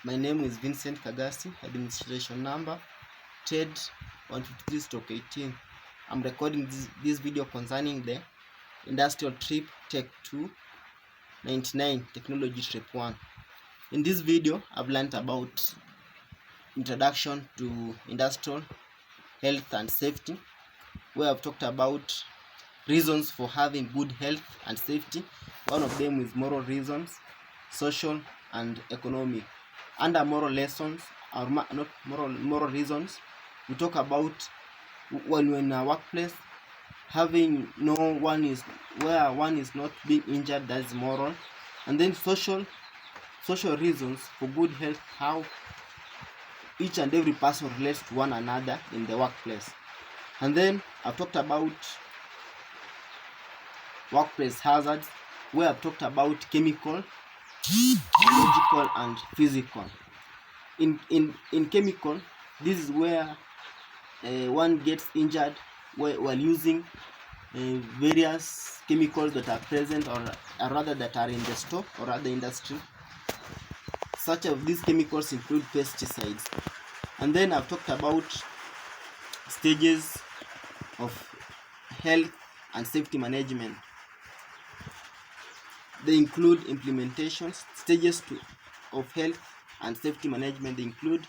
My name is Vincent Kagasi, administration number TED 153-18. I'm recording this video concerning the industrial trip Tech 299 technology trip 1. In this video, I've learned about introduction to industrial health and safety, where I've talked about reasons for having good health and safety. One of them is moral reasons, social and economic. Under moral lessons, or not moral reasons, we talk about when we're in a workplace, having one is not being injured, that's moral. And then social reasons for good health, how each and every person relates to one another in the workplace. And then I've talked about workplace hazards, where I've talked about chemical, biological and physical. In chemical, this is where one gets injured while using various chemicals that are present or rather that are in the store or other industry. Such of these chemicals include pesticides. And then I've talked about stages of health and safety management. They include implementations. Stages of health and safety management, they include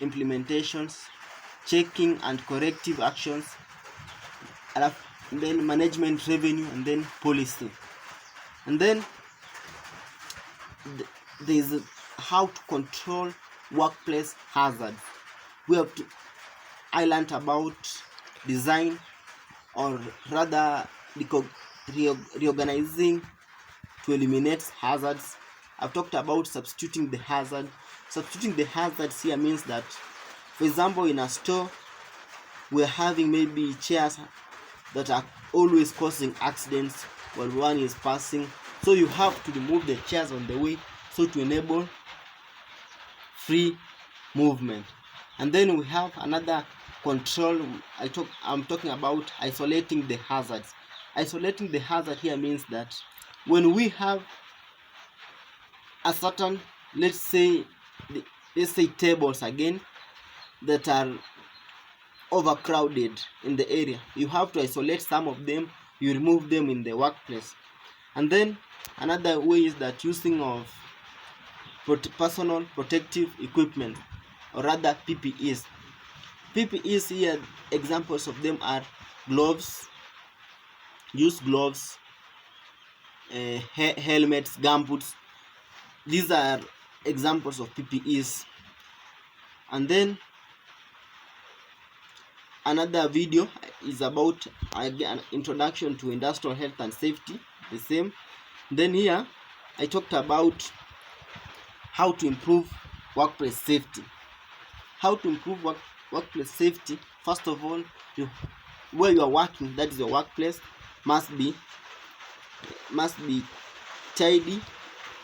implementations, checking and corrective actions, and then management, revenue, and then policy. And then there's how to control workplace hazards. I learned about design, or rather reorganizing to eliminate hazards. I've talked about substituting the hazard. Substituting the hazards here means that, for example, in a store, we're having maybe chairs that are always causing accidents while one is passing. So you have to remove the chairs on the way, so to enable free movement. And then we have another control. I'm talking about isolating the hazards. Isolating the hazard here means that when we have a certain, let's say tables again that are overcrowded in the area, you have to isolate some of them, you remove them in the workplace. And then another way is that using of personal protective equipment, or rather PPEs. PPEs here, examples of them are gloves, used gloves, helmets, gumboots. These are examples of PPEs. And then another video is about an introduction to industrial health and safety, the same. Then here I talked about how to improve workplace safety. How to improve workplace safety. First of all, where you are working, that is your workplace, must be tidy,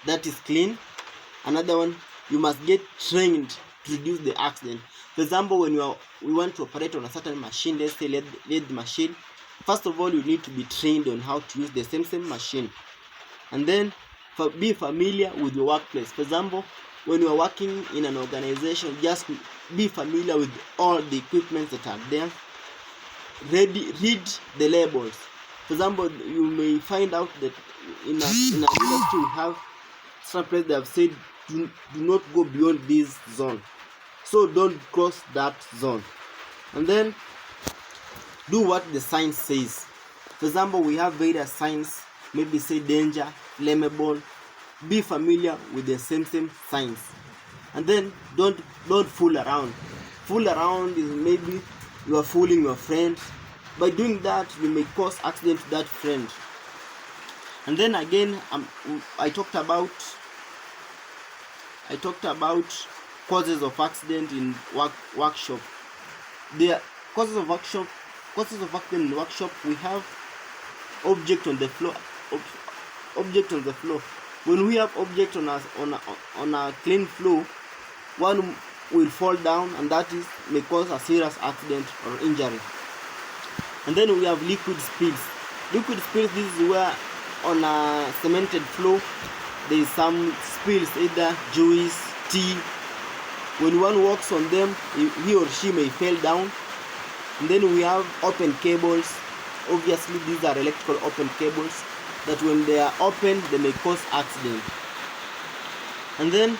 that is clean. Another one, you must get trained to reduce the accident. For example, when we want to operate on a certain machine, let's say lead machine, first of all you need to be trained on how to use the same machine. And then be familiar with your workplace. For example, when you are working in an organization, just be familiar with all the equipment that are there. Read the labels. For example, you may find out that in an industry we have some place they have said do not go beyond this zone, so don't cross that zone. And then do what the sign says. For example, we have various signs, maybe say danger, flammable. Be familiar with the same signs. And then don't fool around. Fool around is maybe you are fooling your friend. By doing that, you may cause accident to that friend. And then again, I talked about causes of accident in workshop. The causes of accident in workshop, we have object on the floor. When we have object on a clean floor, one will fall down, and that may cause a serious accident or injury. And then we have liquid spills. Liquid spills, this is where on a cemented floor there is some spills, either juice, tea, when one walks on them, he or she may fall down. And then we have open cables. Obviously these are electrical open cables that when they are open they may cause accident. And then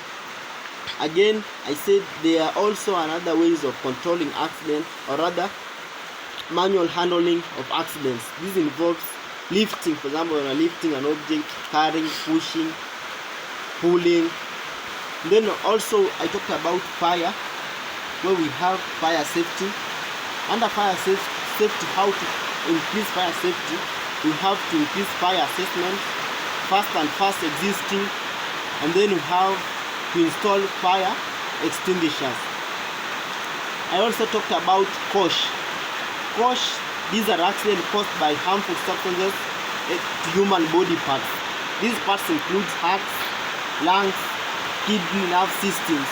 again I said there are also another ways of controlling accident, or rather manual handling of accidents. This involves lifting, for example when you are lifting an object, carrying, pushing, pulling. Then also I talked about fire, where we have fire safety. Under fire safety, how to increase fire safety, we have to increase fire assessment, fast and fast existing, and then we have to install fire extinguishers. I also talked about COSH. COSH, these are accidents caused by harmful substances to human body parts. These parts include hearts, lungs, kidney, nerve systems.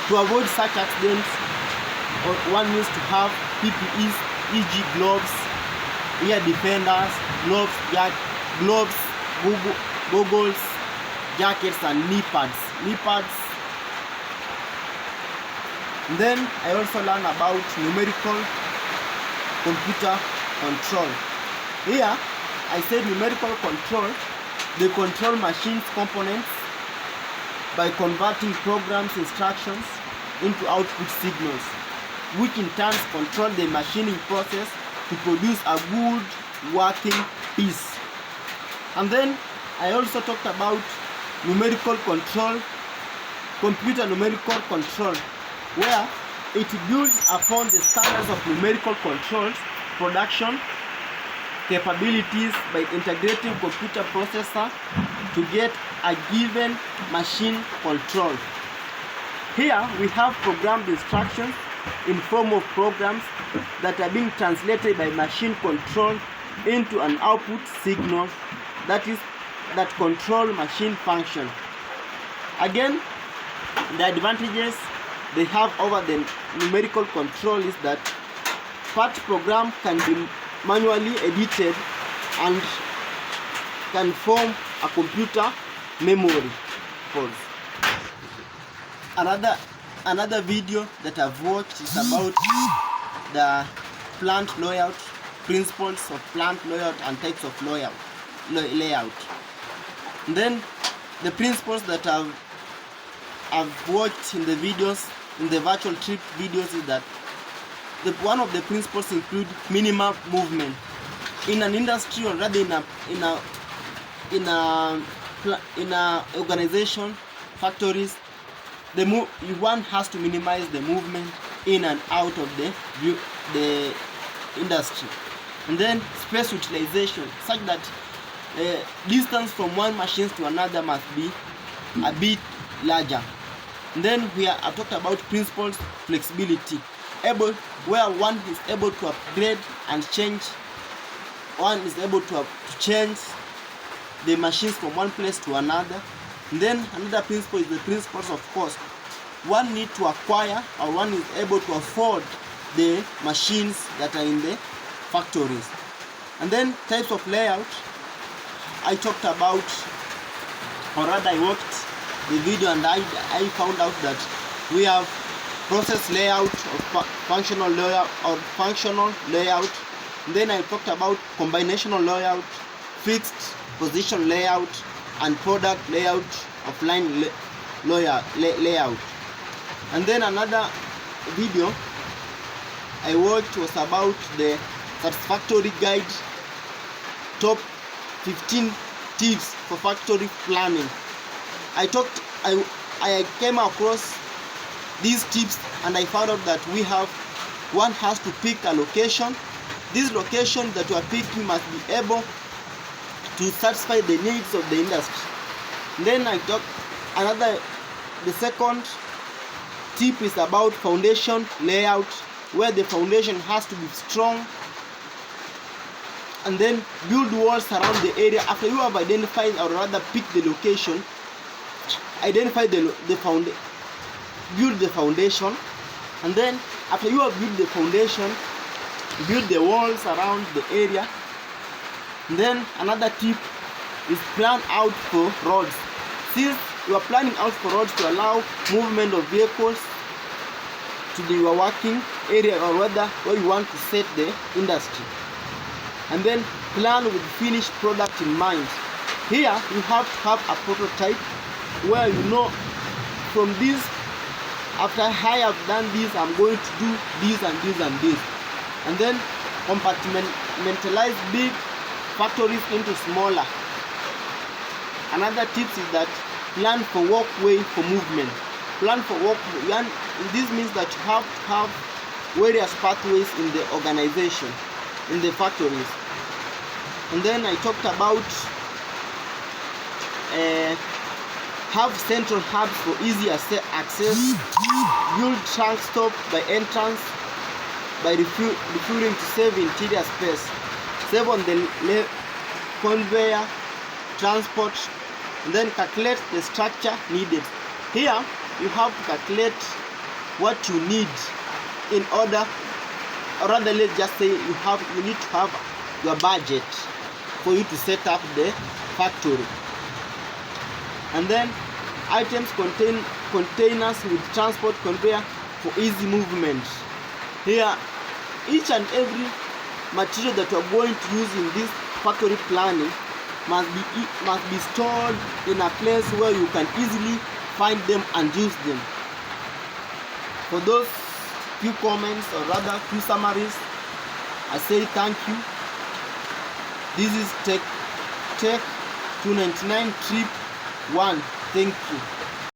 To avoid such accidents, one needs to have PPEs, e.g. gloves, ear defenders, gloves, goggles, jackets, and knee pads. And then I also learned about numerical computer control. Here I said numerical control, they control machines components by converting programs instructions into output signals, which in turn control the machining process to produce a good working piece. And then I also talked about numerical control, computer numerical control, where it builds upon the standards of numerical controls production capabilities by integrating computer processor to get a given machine control. Here we have programmed instructions in form of programs that are being translated by machine control into an output signal that control machine function. Again, the advantages they have over the numerical control is that part program can be manually edited and can form a computer memory codes. Another video that I've watched is about the plant layout, principles of plant layout and types of layout. And then the principles that I've watched in the videos, in the virtual trip videos, is that one of the principles include minimum movement in an industry, or rather in a organization, factories. One has to minimize the movement in and out of the industry. And then space utilization, such that distance from one machine to another must be a bit larger. And then I've talked about principles flexibility, where one is able to upgrade and change. One is able to change the machines from one place to another. And then another principle is the principles of cost. One needs to acquire, or one is able to afford the machines that are in the factories. And then types of layout, I talked about, or rather I watched the video and I found out that we have process layout, or functional layout. And then I talked about combinational layout, fixed position layout, and product layout of line layout. And then another video I watched was about the Satisfactory Guide, top 15 tips for factory planning. I came across these tips and I found out that one has to pick a location. This location that you are picking must be able to satisfy the needs of the industry. And then the second tip is about foundation layout, where the foundation has to be strong, and then build walls around the area. After you have identified, or rather pick the location, identify build the foundation, and then after you have built the foundation, build the walls around the area. And then another tip is plan out for roads. Since you are planning out for roads to allow movement of vehicles to the your working area or whether where you want to set the industry. And then plan with finished product in mind. Here you have to have a prototype where you know from this, after I have done this, I'm going to do this and this and this. And then compartmentalize big factories into smaller. Another tip is that plan for walkway for movement. Plan for walkway. This means that you have to have various pathways in the organization, in the factories. And then I talked about have central hubs for easy access, build trunk stop by entrance by refueling to save interior space, save on the conveyor transport, and then calculate the structure needed. Here you have to calculate what you need in order, or rather let's just say you need to have your budget for you to set up the factory. And then items containers with transport conveyor for easy movement. Here each and every material that you are going to use in this factory planning must be stored in a place where you can easily find them and use them. For those few comments, or rather few summaries, I say thank you. This is Tech 299 Trip 1. Thank you.